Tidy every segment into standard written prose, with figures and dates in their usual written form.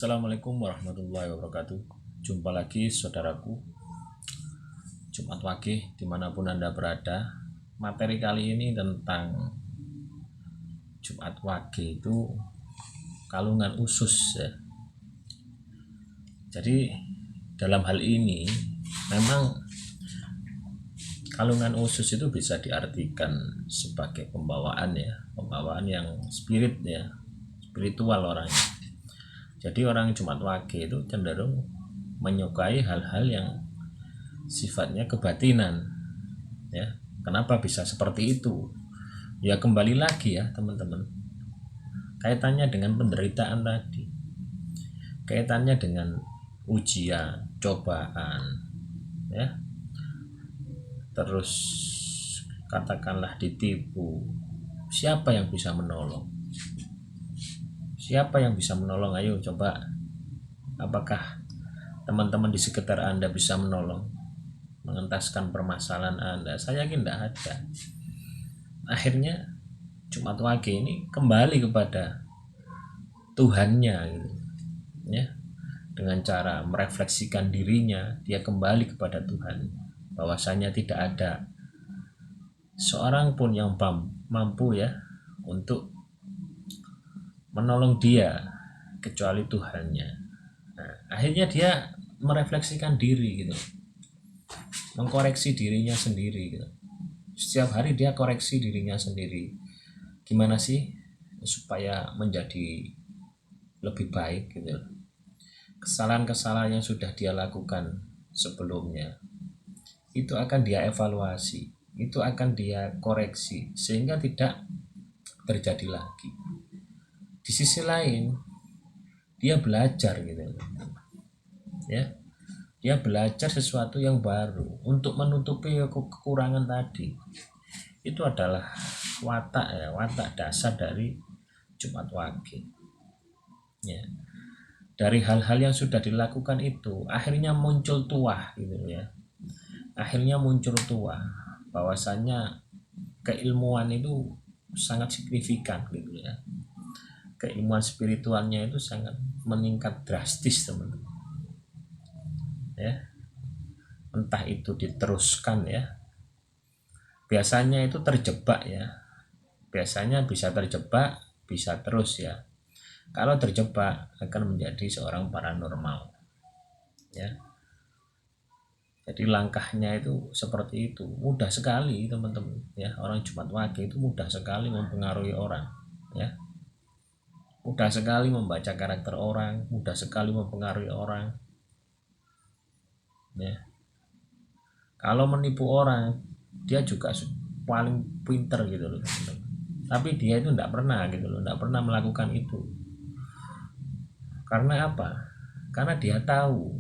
Assalamualaikum warahmatullahi wabarakatuh. Jumpa lagi saudaraku, Jumat Wage dimanapun Anda berada. Materi kali ini tentang Jumat Wage itu kalungan usus ya. Jadi dalam hal ini memang kalungan usus itu bisa diartikan sebagai pembawaan ya, pembawaan yang spiritual orangnya. Jadi orang Jumat Wage itu cenderung menyukai hal-hal yang sifatnya kebatinan ya. Kenapa bisa seperti itu? Ya kembali lagi ya teman-teman, kaitannya dengan penderitaan tadi, kaitannya dengan ujian, cobaan ya, terus katakanlah ditipu. Siapa yang bisa menolong? Siapa yang bisa menolong? Ayo coba, apakah teman-teman di sekitar Anda bisa menolong, mengentaskan permasalahan Anda? Saya yakin tidak ada. Akhirnya Jumat Wage ini kembali kepada Tuhannya gitu, ya. Dengan cara merefleksikan dirinya, dia kembali kepada Tuhan, bahwasanya tidak ada seorang pun yang mampu ya untuk menolong dia kecuali Tuhannya. Nah, akhirnya dia merefleksikan diri gitu, mengkoreksi dirinya sendiri gitu. Setiap hari dia koreksi dirinya sendiri, gimana sih supaya menjadi lebih baik gitu. Kesalahan-kesalahan yang sudah dia lakukan sebelumnya itu akan dia evaluasi, itu akan dia koreksi sehingga tidak terjadi lagi. Di sisi lain dia belajar gitu ya, dia belajar sesuatu yang baru untuk menutupi kekurangan tadi. Itu adalah watak dasar dari Jumat Wage ya. Dari hal-hal yang sudah dilakukan itu akhirnya muncul tuah gitu ya, akhirnya muncul tuah bahwasanya keilmuan itu sangat signifikan gitu ya, keilmuan spiritualnya itu sangat meningkat drastis teman-teman ya. Entah itu diteruskan ya, biasanya itu terjebak ya, biasanya bisa terjebak, bisa terus ya. Kalau terjebak akan menjadi seorang paranormal ya. Jadi langkahnya itu seperti itu, mudah sekali teman-teman ya. Orang Jumat Wage itu mudah sekali mempengaruhi orang ya, mudah sekali membaca karakter orang, mudah sekali mempengaruhi orang ya. Kalau menipu orang, dia juga paling pinter gitu loh teman-teman. Tapi dia itu tidak pernah gitu loh, tidak pernah melakukan itu. Karena apa? Karena dia tahu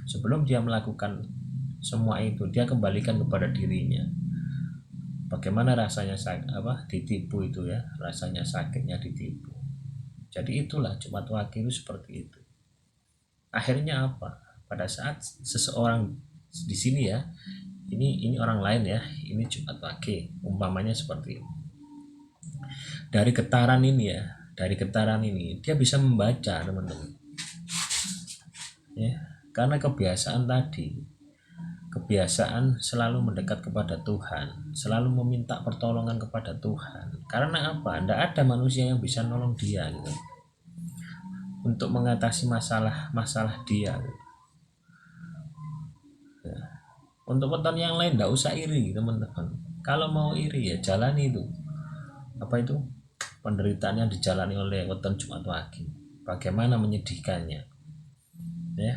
sebelum dia melakukan semua itu, dia kembalikan kepada dirinya. Bagaimana rasanya ditipu itu ya, rasanya sakitnya ditipu. Jadi itulah Jumat Wage itu seperti itu. Akhirnya apa? Pada saat seseorang di sini ya, ini orang lain ya, ini Jumat Wage, umpamanya seperti itu. Dari getaran ini ya, dari getaran ini dia bisa membaca teman-teman ya, karena kebiasaan tadi, kebiasaan selalu mendekat kepada Tuhan, selalu meminta pertolongan kepada Tuhan. Karena apa? Tidak ada manusia yang bisa nolong dia gitu, untuk mengatasi masalah dia gitu. Ya. Untuk weton yang lain tidak usah iri teman-teman. Kalau mau iri ya jalani itu, apa itu, penderitaan yang dijalani oleh weton Jumat Wage, bagaimana menyedihkannya ya.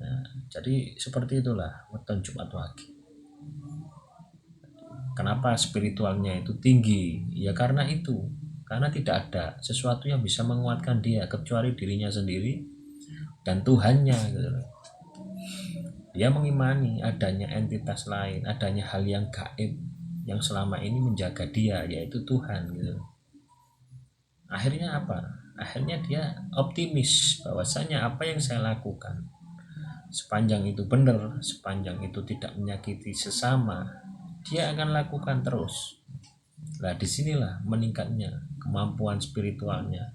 Nah, jadi seperti itulah weton Jumat Wage. Kenapa spiritualnya itu tinggi? Ya karena itu, karena tidak ada sesuatu yang bisa menguatkan dia kecuali dirinya sendiri dan Tuhannya gitu. Dia mengimani adanya entitas lain, adanya hal yang gaib yang selama ini menjaga dia, yaitu Tuhan gitu. Akhirnya apa? Akhirnya dia optimis bahwasanya apa yang saya lakukan, sepanjang itu benar, sepanjang itu tidak menyakiti sesama, dia akan lakukan terus. Nah disinilah meningkatnya kemampuan spiritualnya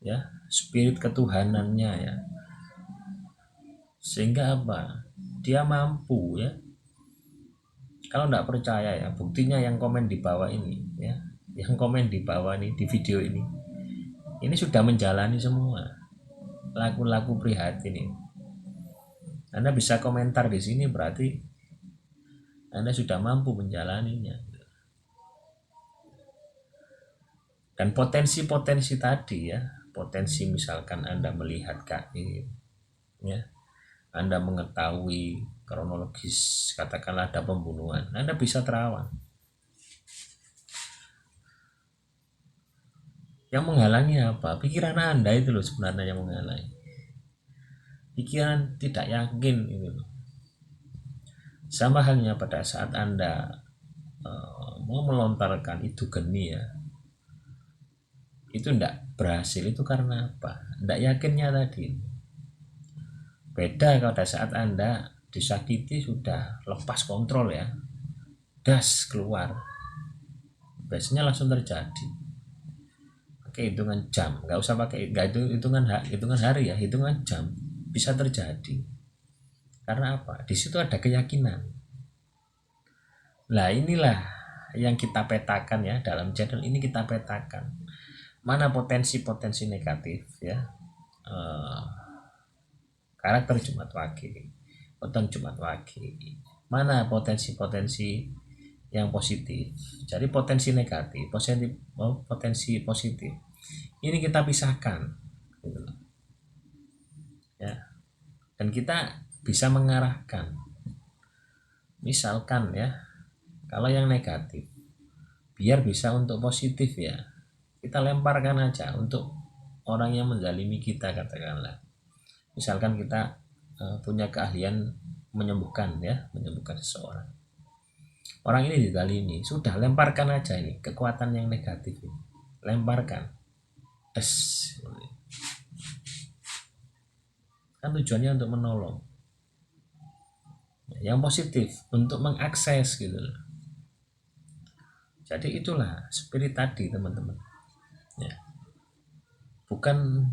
ya, spirit ketuhanannya ya, sehingga apa, dia mampu ya. Kalau nggak percaya ya, buktinya yang komen di bawah ini ya, yang komen di bawah nih di video ini sudah menjalani semua laku-laku prihatin ini. Anda bisa komentar di sini, berarti Anda sudah mampu menjalaninya. Dan potensi-potensi tadi ya, potensi misalkan Anda melihat gaib ya, Anda mengetahui kronologis katakanlah ada pembunuhan, Anda bisa terawang. Yang menghalangi apa? Pikiran Anda itu loh sebenarnya yang menghalangi. Pikiran tidak yakin itu loh. Sama halnya pada saat Anda mau melontarkan itu geni ya, itu tidak berhasil, itu karena apa? Tidak yakinnya tadi. Beda pada saat Anda disakiti sudah lepas kontrol ya, das keluar, biasanya langsung terjadi. Pakai hitungan jam, nggak usah pakai, nggak itu hitungan hari ya, hitungan jam bisa terjadi. Karena apa? Di situ ada keyakinan. Nah inilah yang kita petakan ya, dalam channel ini kita petakan mana potensi-potensi negatif ya, karakter Jumat Wage, weton Jumat Wage, mana potensi-potensi yang positif. Jadi potensi negatif, potensi positif ini kita pisahkan gitu loh. Ya, dan kita bisa mengarahkan. Misalkan ya, kalau yang negatif biar bisa untuk positif ya, kita lemparkan aja untuk orang yang menzalimi kita katakanlah. Misalkan kita punya keahlian menyembuhkan ya, menyembuhkan seseorang. Orang ini dizalimi, sudah lemparkan aja ini kekuatan yang negatif ini. Lemparkan. Kan tujuannya untuk menolong. Yang positif untuk mengakses gitu loh. Jadi itulah spirit tadi teman-teman. Ya. Bukan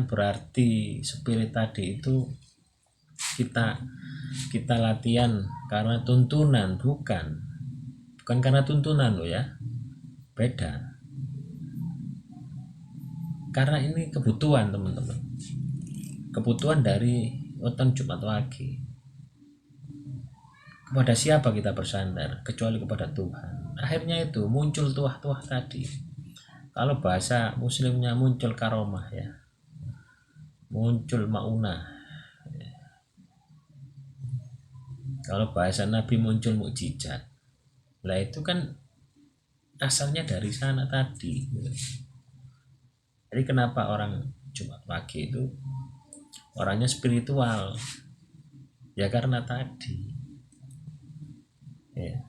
berarti spirit tadi itu kita latihan karena tuntunan, bukan karena tuntunan loh ya, beda. Karena ini kebutuhan teman-teman, kebutuhan dari weton Jumat Wage. Kepada siapa kita bersandar kecuali kepada Tuhan. Akhirnya itu muncul tuah-tuah tadi. Kalau bahasa muslimnya muncul karomah ya, muncul maunah. Kalau bahasa Nabi muncul mukjizat. Lah itu kan asalnya dari sana tadi. Jadi kenapa orang Jumat Wage itu orangnya spiritual? Ya karena tadi. Ya.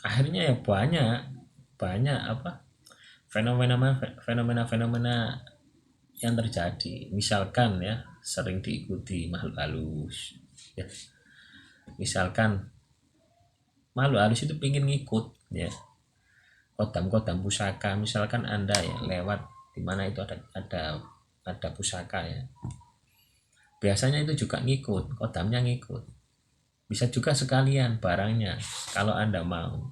Akhirnya ya banyak apa fenomena yang terjadi. Misalkan ya sering diikuti makhluk halus. Ya. Misalkan makhluk halus itu pingin ngikut ya, kodam-kodam pusaka. Misalkan Anda ya lewat di mana itu ada pusaka ya, biasanya itu juga ngikut, kodamnya ngikut. Bisa juga sekalian barangnya kalau Anda mau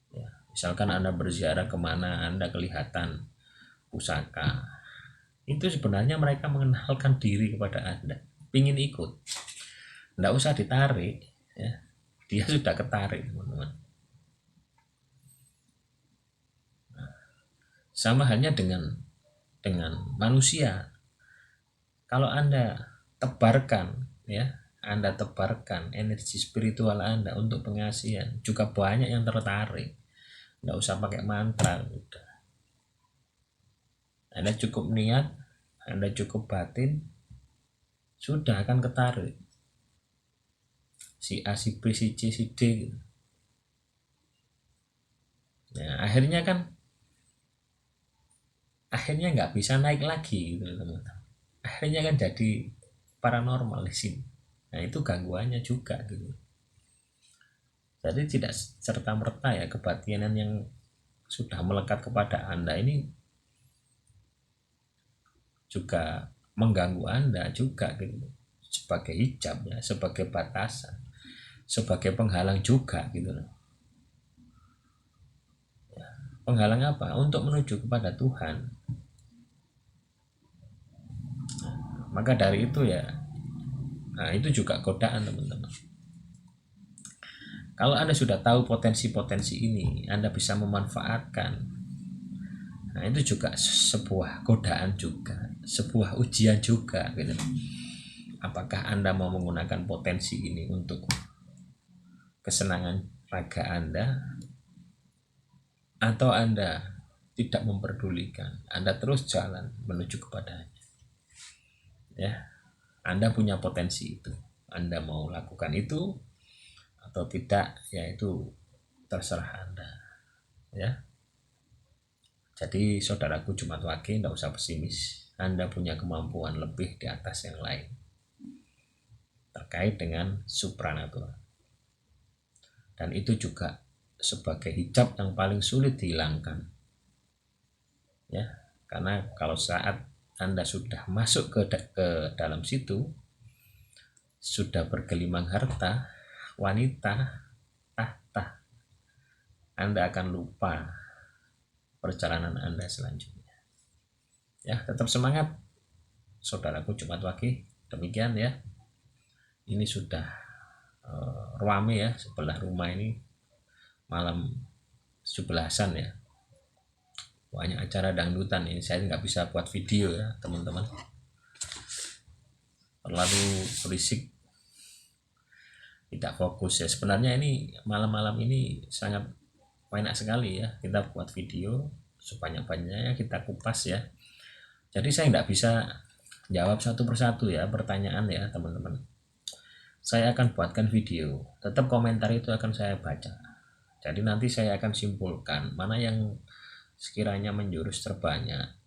ya. Misalkan Anda berziarah kemana, Anda kelihatan pusaka, itu sebenarnya mereka mengenalkan diri kepada Anda, pingin ikut, nggak usah ditarik ya, dia sudah ketarik teman-teman. Sama halnya dengan manusia. Kalau Anda tebarkan ya, Anda tebarkan energi spiritual Anda untuk pengasihan, juga banyak yang tertarik. Nggak usah pakai mantra, udah. Anda cukup niat, Anda cukup batin, sudah akan ketarik. Si A, si B, si C, si D gitu. Nah, akhirnya nggak bisa naik lagi gitu teman-teman. Akhirnya kan jadi paranormal di sini. Nah itu gangguannya juga gitu. Jadi tidak serta merta ya kebatinan yang sudah melekat kepada Anda, ini juga mengganggu Anda juga gitu, sebagai hijab ya, sebagai batasan, sebagai penghalang juga gitu loh. Penghalang apa? Untuk menuju kepada Tuhan. Maka dari itu ya, nah itu juga godaan teman-teman. Kalau Anda sudah tahu potensi-potensi ini, Anda bisa memanfaatkan. Nah, itu juga sebuah godaan juga, sebuah ujian juga gitu. Apakah Anda mau menggunakan potensi ini untuk kesenangan raga Anda, atau Anda tidak memperdulikan, Anda terus jalan menuju kepadanya. Ya, Anda punya potensi itu. Anda mau lakukan itu atau tidak, ya itu terserah Anda. Ya. Jadi saudaraku Jumat Wage, tidak usah pesimis. Anda punya kemampuan lebih di atas yang lain terkait dengan supranatural. Dan itu juga sebagai hijab yang paling sulit dihilangkan. Ya, karena kalau saat Anda sudah masuk ke dalam situ, sudah bergelimang harta, wanita, tahta, Anda akan lupa perjalanan Anda selanjutnya. Ya, tetap semangat saudaraku Jumat Wage. Demikian ya. Ini sudah rame ya, sebelah rumah ini malam 17-an ya. Banyak acara dangdutan ini. Saya nggak bisa buat video ya teman-teman, terlalu berisik, tidak fokus ya. Sebenarnya ini malam-malam ini sangat enak sekali ya, kita buat video sebanyak-banyaknya, kita kupas ya. Jadi saya nggak bisa jawab satu persatu ya pertanyaan ya teman-teman. Saya akan buatkan video, tetap komentar itu akan saya baca. Jadi nanti saya akan simpulkan mana yang sekiranya menjurus terbanyak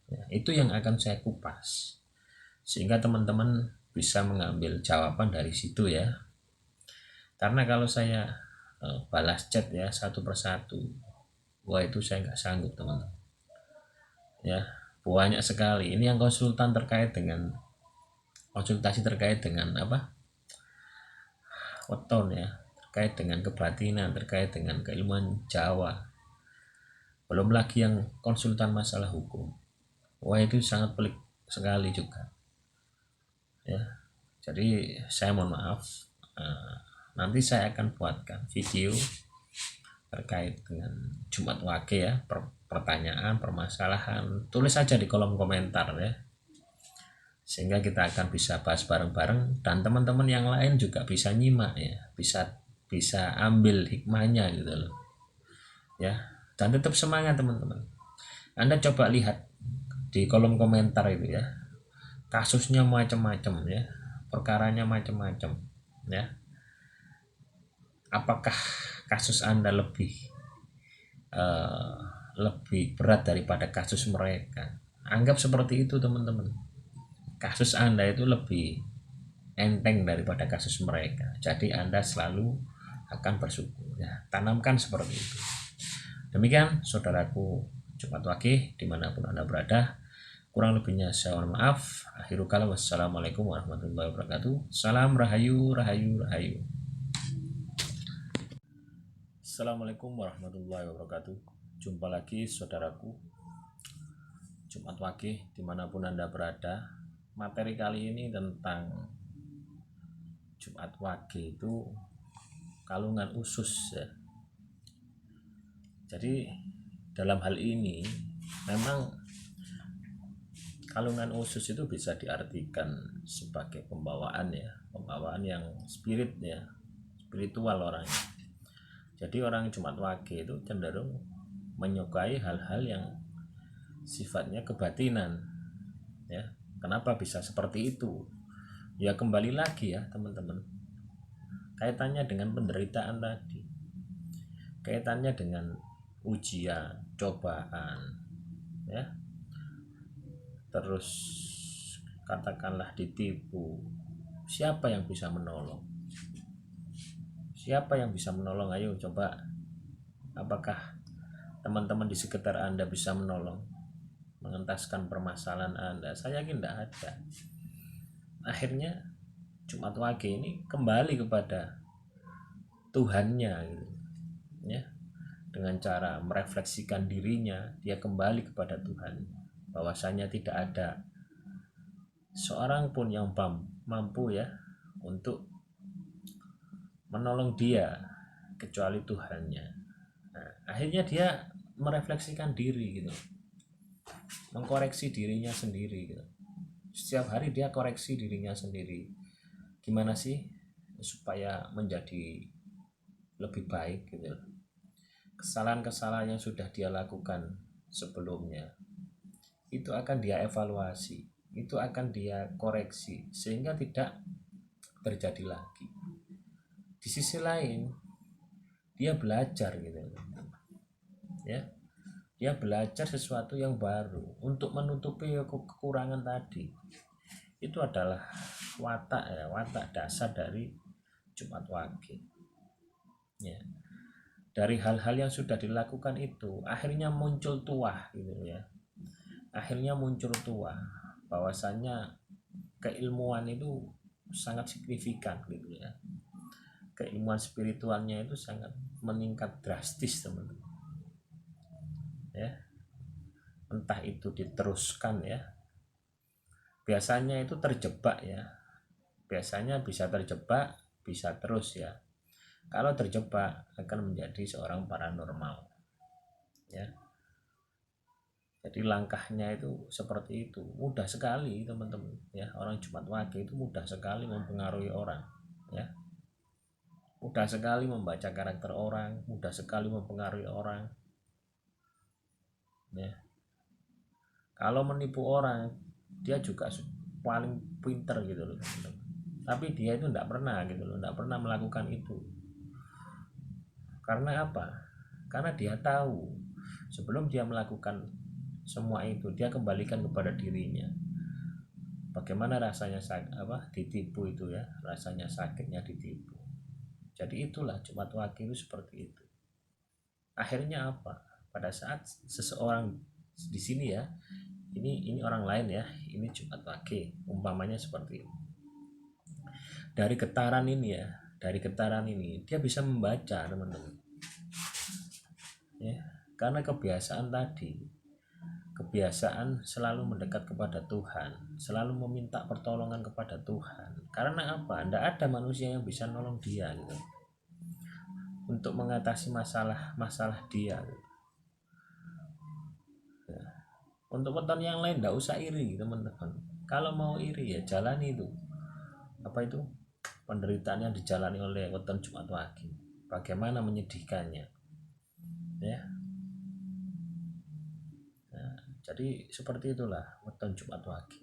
ya, itu yang akan saya kupas sehingga teman-teman bisa mengambil jawaban dari situ ya. Karena kalau saya balas chat ya satu persatu, wah itu saya nggak sanggup teman-teman ya. Banyak sekali ini yang konsultasi terkait dengan apa, weton ya, terkait dengan kebatinan, terkait dengan keilmuan Jawa, belum lagi yang konsultan masalah hukum. Wah itu sangat pelik sekali juga ya. Jadi saya mohon maaf, nanti saya akan buatkan video terkait dengan Jumat Wage ya, pertanyaan, permasalahan, tulis saja di kolom komentar ya, sehingga kita akan bisa bahas bareng-bareng dan teman-teman yang lain juga bisa nyimak ya, bisa ambil hikmahnya gitu loh ya. Dan tetap semangat teman-teman. Anda coba lihat di kolom komentar itu ya, kasusnya macam-macam ya, perkaranya macam-macam ya. Apakah kasus Anda uh, lebih berat daripada kasus mereka? Anggap seperti itu teman-teman. Kasus Anda itu lebih enteng daripada kasus mereka. Jadi Anda selalu akan bersyukur ya. Tanamkan seperti itu. Demikian saudaraku Jumat Wage dimanapun Anda berada. Kurang lebihnya saya mohon maaf. Akhirul kalam, wassalamualaikum warahmatullahi wabarakatuh. Salam rahayu, rahayu, rahayu. Assalamualaikum warahmatullahi wabarakatuh. Jumpa lagi saudaraku Jumat Wage dimanapun Anda berada. Materi kali ini tentang Jumat Wage itu kalungan usus ya. Jadi dalam hal ini memang kalungan usus itu bisa diartikan sebagai pembawaan ya, pembawaan yang spiritual orangnya. Jadi orang Jumat Wage itu cenderung menyukai hal-hal yang sifatnya kebatinan ya. Kenapa bisa seperti itu? Ya kembali lagi ya teman-teman, kaitannya dengan penderitaan tadi, kaitannya dengan ujian, cobaan ya, terus katakanlah ditipu. Siapa yang bisa menolong? Siapa yang bisa menolong? Ayo coba, apakah teman-teman di sekitar Anda bisa menolong, mengentaskan permasalahan Anda, saya yakin tidak ada. Akhirnya Jumat Wage ini kembali kepada Tuhannya gitu, ya. Dengan cara merefleksikan dirinya, dia kembali kepada Tuhan, bahwasanya tidak ada seorang pun yang mampu ya untuk menolong dia kecuali Tuhannya. Nah, akhirnya dia merefleksikan diri gitu, mengkoreksi dirinya sendiri gitu. Setiap hari dia koreksi dirinya sendiri, gimana sih supaya menjadi lebih baik gitu. Kesalahan-kesalahan yang sudah dia lakukan sebelumnya itu akan dia evaluasi, itu akan dia koreksi sehingga tidak terjadi lagi. Di sisi lain dia belajar gitu ya, dia belajar sesuatu yang baru untuk menutupi kekurangan tadi. Itu adalah watak dasar dari Jumat Wage ya. Dari hal-hal yang sudah dilakukan itu akhirnya muncul tuah gitu ya, akhirnya muncul tuah bahwasanya keilmuan itu sangat signifikan gitu ya, keilmuan spiritualnya itu sangat meningkat drastis teman-teman ya. Entah itu diteruskan ya, biasanya itu terjebak ya, biasanya bisa terjebak, bisa terus ya. Kalau terjebak akan menjadi seorang paranormal ya. Jadi langkahnya itu seperti itu, mudah sekali teman-teman ya. Orang Jumat Wage itu mudah sekali mempengaruhi orang ya, mudah sekali membaca karakter orang, mudah sekali mempengaruhi orang ya. Kalau menipu orang dia juga paling pinter gitu loh teman-teman. Tapi dia itu tidak pernah gitu loh, tidak pernah melakukan itu. Karena apa? Karena dia tahu sebelum dia melakukan semua itu, dia kembalikan kepada dirinya. Bagaimana rasanya ditipu itu ya, rasanya sakitnya ditipu. Jadi itulah Jumat Wage itu seperti itu. Akhirnya apa? Pada saat seseorang di sini ya, ini orang lain ya, ini Jumat Wage, umpamanya seperti itu. Dari getaran ini ya, dari getaran ini dia bisa membaca teman-teman ya, karena kebiasaan tadi, kebiasaan selalu mendekat kepada Tuhan, selalu meminta pertolongan kepada Tuhan. Karena apa? Tidak ada manusia yang bisa nolong dia gitu, untuk mengatasi masalah dia gitu. Ya. Untuk weton yang lain tidak usah iri teman-teman. Kalau mau iri ya jalani itu itu penderitaan yang dijalani oleh weton Jumat Wage, bagaimana menyedihkannya ya. Nah, jadi seperti itulah weton Jumat Wage.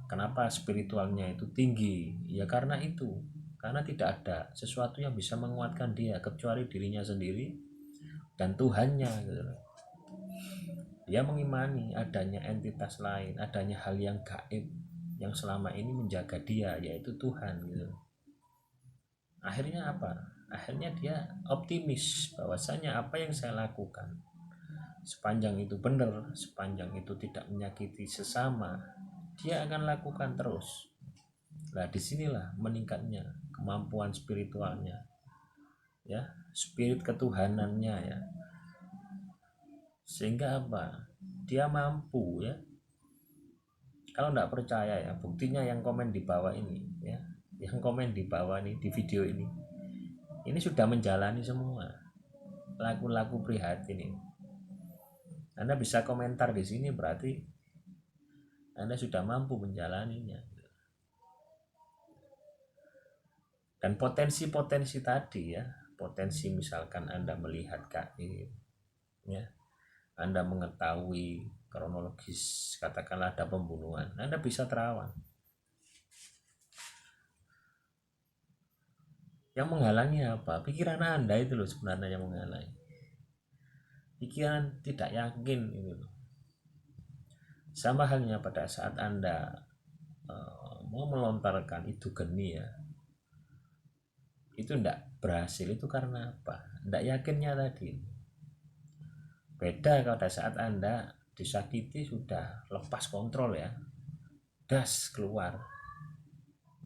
Kenapa spiritualnya itu tinggi? Ya karena itu, karena tidak ada sesuatu yang bisa menguatkan dia kecuali dirinya sendiri dan Tuhannya gitu. Dia mengimani adanya entitas lain, adanya hal yang gaib yang selama ini menjaga dia, yaitu Tuhan gitu. Akhirnya apa? Akhirnya dia optimis bahwasanya apa yang saya lakukan, sepanjang itu benar, sepanjang itu tidak menyakiti sesama, dia akan lakukan terus. Nah disinilah meningkatnya kemampuan spiritualnya ya, spirit ketuhanannya ya. Sehingga apa? Dia mampu ya. Kalau tidak percaya ya, buktinya yang komen di bawah ini ya, yang komen di bawah ini di video ini sudah menjalani semua laku-laku prihatin ini. Anda bisa komentar di sini berarti Anda sudah mampu menjalaninya. Dan potensi-potensi tadi ya, potensi misalkan Anda melihat gaib ya, Anda mengetahui kronologis katakanlah ada pembunuhan, Anda bisa terawang. Yang menghalangi apa? Pikiran Anda itu loh sebenarnya yang menghalangi. Pikiran tidak yakin itu loh. Sama halnya pada saat Anda mau melontarkan itu geni ya, itu tidak berhasil, itu karena apa? Tidak yakinnya tadi. Beda pada saat Anda disakiti sudah lepas kontrol ya, das keluar,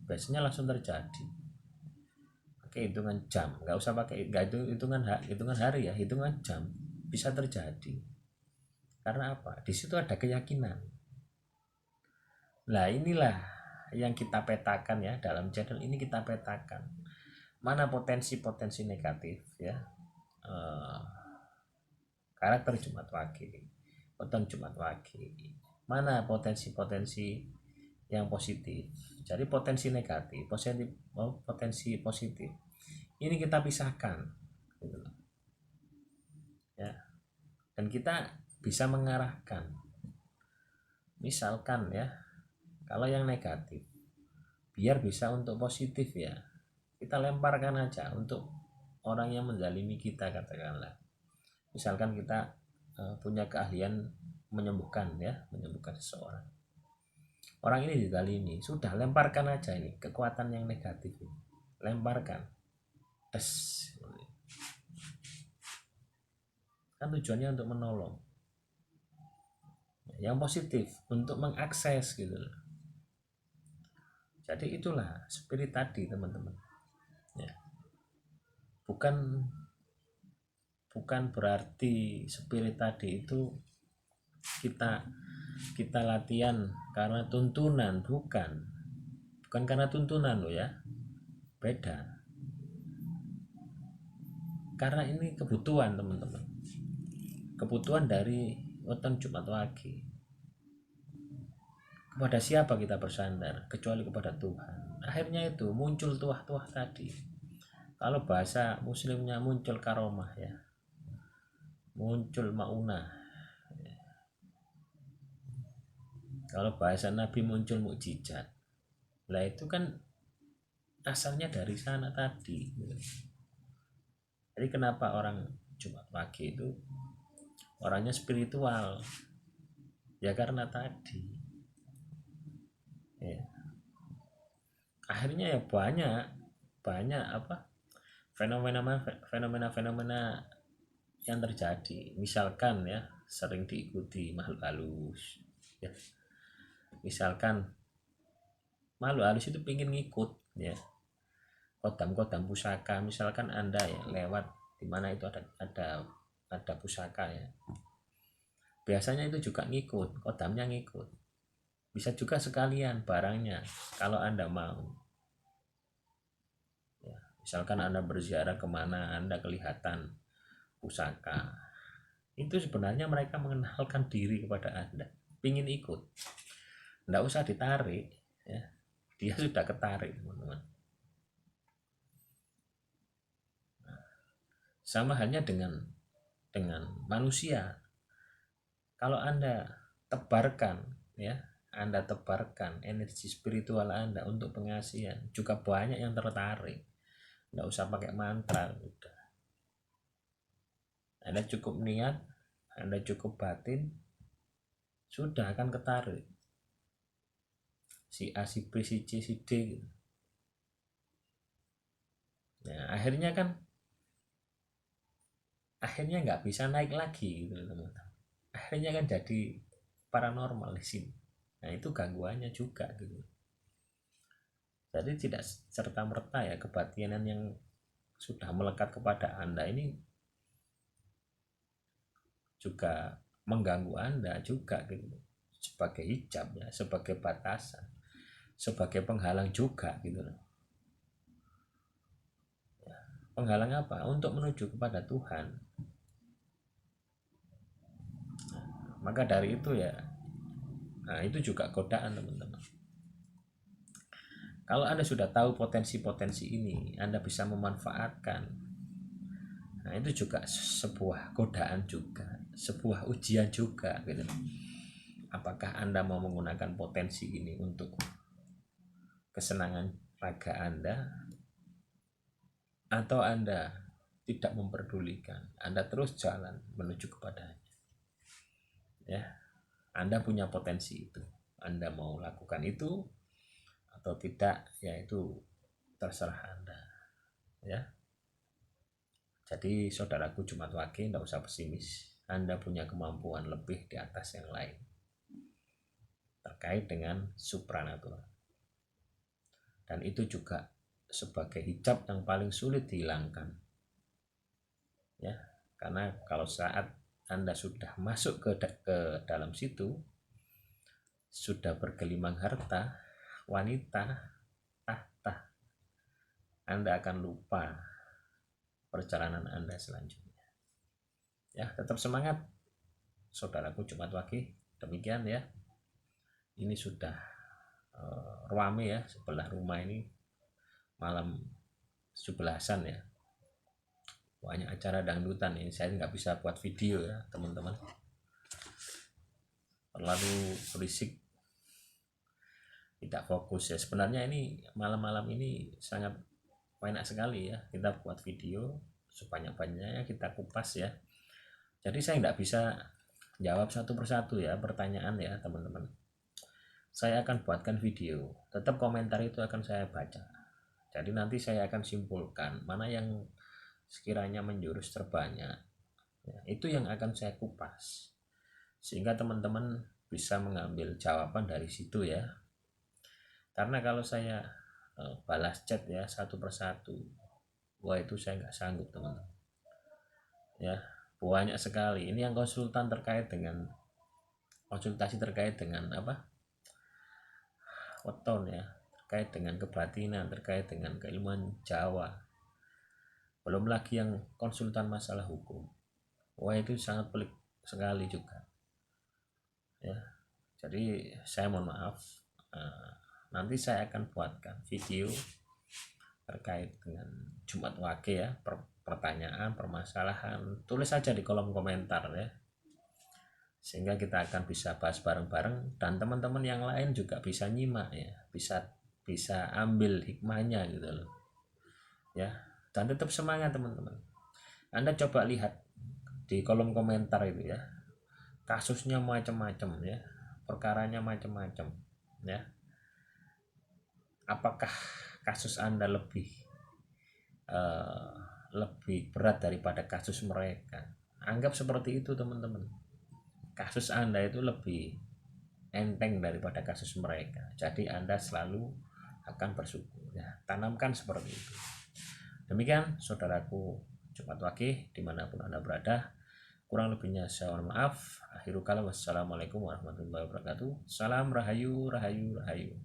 biasanya langsung terjadi. Pakai hitungan jam, nggak usah pakai, nggak itu hitungan hari ya, hitungan jam bisa terjadi. Karena apa? Di situ ada keyakinan. Nah inilah yang kita petakan ya, dalam channel ini kita petakan mana potensi-potensi negatif ya, karakter Jumat Wage, weton Jumat Wage, mana potensi-potensi yang positif. Jadi potensi negatif, potensi positif ini kita pisahkan gitu loh. Ya, dan kita bisa mengarahkan. Misalkan ya, kalau yang negatif biar bisa untuk positif ya, kita lemparkan aja untuk orang yang menzalimi kita, katakanlah. Misalkan kita punya keahlian menyembuhkan ya, menyembuhkan seseorang. Orang ini dizalimi, sudah lemparkan aja ini kekuatan yang negatif ini. Lemparkan. Kan tujuannya untuk menolong. Yang positif untuk mengakses gitu loh. Jadi itulah spirit tadi teman-teman. Ya. Bukan berarti spirit tadi itu kita latihan karena tuntunan, bukan karena tuntunan loh ya, beda. Karena ini kebutuhan teman-teman, kebutuhan dari weton Jumat Wage. Kepada siapa kita bersandar kecuali kepada Tuhan. Akhirnya itu muncul tuah-tuah tadi. Kalau bahasa muslimnya muncul karomah ya, muncul maunah. Kalau bahasa Nabi muncul mukjizat. Lah itu kan asalnya dari sana tadi. Jadi kenapa orang Jumat Wage itu orangnya spiritual? Ya karena tadi. Ya. Akhirnya ya banyak apa fenomena yang terjadi. Misalkan ya sering diikuti makhluk halus. Ya. Misalkan makhluk halus itu pingin ngikut ya. Kodam-kodam pusaka, misalkan Anda ya lewat di mana itu ada pusaka ya. Biasanya itu juga ngikut, kodamnya ngikut. Bisa juga sekalian barangnya kalau Anda mau. Ya, misalkan Anda berziarah kemana, Anda kelihatan pusaka. Itu sebenarnya mereka mengenalkan diri kepada Anda, pingin ikut. Nggak usah ditarik, ya. Dia sudah ketarik, teman-teman. Sama halnya dengan manusia. Kalau Anda tebarkan ya, Anda tebarkan energi spiritual Anda untuk pengasihan, juga banyak yang tertarik. Nggak usah pakai mantra, udah. Anda cukup niat, Anda cukup batin, sudah akan ketarik. Si A, si B, si C, si D gitu. Nah, akhirnya nggak bisa naik lagi gitu teman-teman. Akhirnya kan jadi paranormal di sini. Nah itu gangguannya juga gitu. Jadi tidak serta merta ya kebatinan yang sudah melekat kepada Anda ini juga mengganggu Anda juga gitu, sebagai hijab ya, sebagai batasan, sebagai penghalang juga gitu loh. Penghalang apa? Untuk menuju kepada Tuhan. Maka dari itu ya, nah itu juga godaan teman-teman. Kalau Anda sudah tahu potensi-potensi ini, Anda bisa memanfaatkan. Nah itu juga sebuah godaan juga, sebuah ujian juga gitu. Apakah Anda mau menggunakan potensi ini untuk kesenangan raga Anda, atau Anda tidak memperdulikan, Anda terus jalan menuju kepadanya. Ya, Anda punya potensi itu. Anda mau lakukan itu atau tidak, ya itu terserah Anda. Ya. Jadi saudaraku Jumat Wage, tidak usah pesimis. Anda punya kemampuan lebih di atas yang lain terkait dengan supranatural. Dan itu juga sebagai hijab yang paling sulit dihilangkan. Ya, karena kalau saat Anda sudah masuk ke dalam situ, sudah bergelimang harta, wanita, tahta, Anda akan lupa perjalanan Anda selanjutnya. Ya, tetap semangat saudaraku Jumat Wage. Demikian ya. Ini sudah rame ya, sebelah rumah ini malam 17-an ya. Banyak acara dangdutan ini, saya nggak bisa buat video ya teman-teman, terlalu berisik, tidak fokus ya. Sebenarnya ini malam-malam ini sangat enak sekali ya, kita buat video sebanyak-banyaknya, kita kupas ya. Jadi saya nggak bisa jawab satu persatu ya pertanyaan ya teman-teman. Saya akan buatkan video, tetap komentar itu akan saya baca. Jadi nanti saya akan simpulkan mana yang sekiranya menjurus terbanyak ya, itu yang akan saya kupas sehingga teman-teman bisa mengambil jawaban dari situ ya. Karena kalau saya balas chat ya satu persatu, wah itu saya nggak sanggup teman-teman ya. Banyak sekali ini yang konsultan terkait dengan konsultasi terkait dengan apa, weton ya, terkait dengan kebatinan, terkait dengan keilmuan Jawa. Belum lagi yang konsultan masalah hukum. Wah itu sangat pelik sekali juga. Ya, jadi saya mohon maaf. Nanti saya akan buatkan video terkait dengan Jumat Wage ya, pertanyaan, permasalahan, tulis saja di kolom komentar ya. Sehingga kita akan bisa bahas bareng-bareng dan teman-teman yang lain juga bisa nyimak ya, bisa ambil hikmahnya gitu loh. Ya, dan tetap semangat teman-teman. Anda coba lihat di kolom komentar itu ya, kasusnya macam-macam ya, perkaranya macam-macam ya. Apakah kasus Anda lebih berat daripada kasus mereka? Anggap seperti itu teman-teman. Kasus Anda itu lebih enteng daripada kasus mereka, jadi Anda selalu akan bersyukur ya. Tanamkan seperti itu. Demikian saudaraku Jumat Wage dimanapun Anda berada. Kurang lebihnya saya mohon maaf. Akhirul kalam, wassalamualaikum warahmatullahi wabarakatuh. Salam rahayu, rahayu, rahayu.